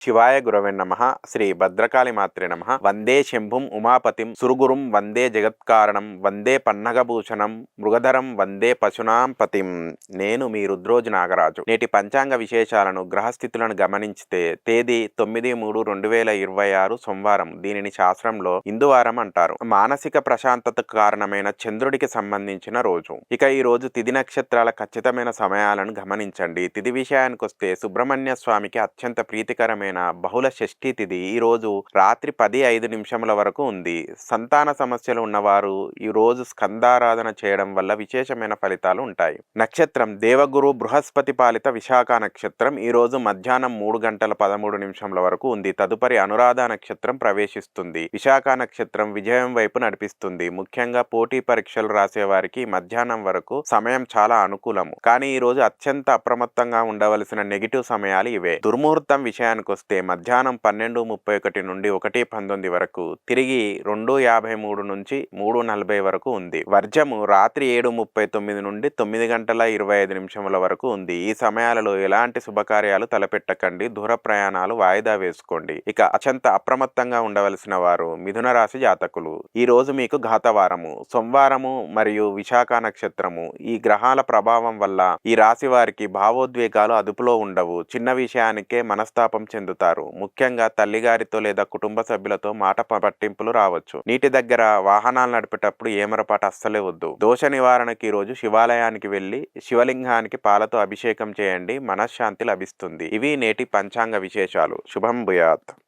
శివాయ గురవే నమః. శ్రీ భద్రకాళి మాత్రే నమః. వందే శంభుం ఉమాపతిం సురగురుం వందే జగత్కారణం వందే పన్నగభూషణం మృగధరం వందే పశునాం పతిం. నేను మీ రుద్రోజు నాగరాజు. నేటి పంచాంగ విశేషాలను గ్రహస్థితులను గమనించితే తేదీ 9/3/2026 సోమవారం. దీనిని శాస్త్రంలో ఇందువారం అంటారు. మానసిక ప్రశాంతతకు కారణమైన చంద్రుడికి సంబంధించిన రోజు. ఇక ఈ రోజు తిథి నక్షత్రాల ఖచ్చితమైన సమయాలను గమనించండి. తిథి విషయానికొస్తే సుబ్రహ్మణ్య స్వామికి అత్యంత ప్రీతికరమైన బహుళ షష్ఠి తిథి ఈ రోజు రాత్రి 10:05 వరకు ఉంది. సంతాన సమస్యలు ఉన్నవారు ఈ రోజు స్కందారాధన చేయడం వల్ల విశేషమైన ఫలితాలు ఉంటాయి. నక్షత్రం దేవగురు బృహస్పతి పాలిత విశాఖ నక్షత్రం ఈ రోజు మధ్యాహ్నం 3:13 వరకు ఉంది. తదుపరి అనురాధ నక్షత్రం ప్రవేశిస్తుంది. విశాఖ నక్షత్రం విజయం వైపు నడిపిస్తుంది. ముఖ్యంగా పోటీ పరీక్షలు రాసే వారికి మధ్యాహ్నం వరకు సమయం చాలా అనుకూలము. కానీ ఈ రోజు అత్యంత అప్రమత్తంగా ఉండవలసిన నెగిటివ్ సమయాలు ఇవే. దుర్ముహూర్తం విషయానికి వస్తే మధ్యాహ్నం 12:31 నుండి 1:19 వరకు, తిరిగి 2:53 నుంచి 3:40 వరకు ఉంది. వర్జము రాత్రి 7:39 నుండి 9:25 వరకు ఉంది. ఈ సమయాలలో ఎలాంటి శుభకార్యాలు తలపెట్టకండి. దూర ప్రయాణాలు వాయిదా వేసుకోండి. ఇక అత్యంత అప్రమత్తంగా ఉండవలసిన వారు మిథున రాశి జాతకులు. ఈ రోజు మీకు ఘాతవారము, సోమవారము మరియు విశాఖ నక్షత్రము. ఈ గ్రహాల ప్రభావం వల్ల ఈ రాశి వారికి భావోద్వేగాలు అదుపులో ఉండవు. చిన్న విషయానికే మనస్తాపం చెందుతారు. ముఖ్యంగా తల్లిగారితో లేదా కుటుంబ సభ్యులతో మాట పట్టింపులు రావచ్చు. నీటి దగ్గర వాహనాలు నడిపేటప్పుడు ఏమరపాటు అస్సలే వద్దు. దోష నివారణకి ఈ రోజు శివాలయానికి వెళ్లి శివలింగానికి పాలతో అభిషేకం చేయండి. మనశ్శాంతి లభిస్తుంది. ఇవి నేటి పంచాంగ విశేషాలు. శుభం భూయాత్.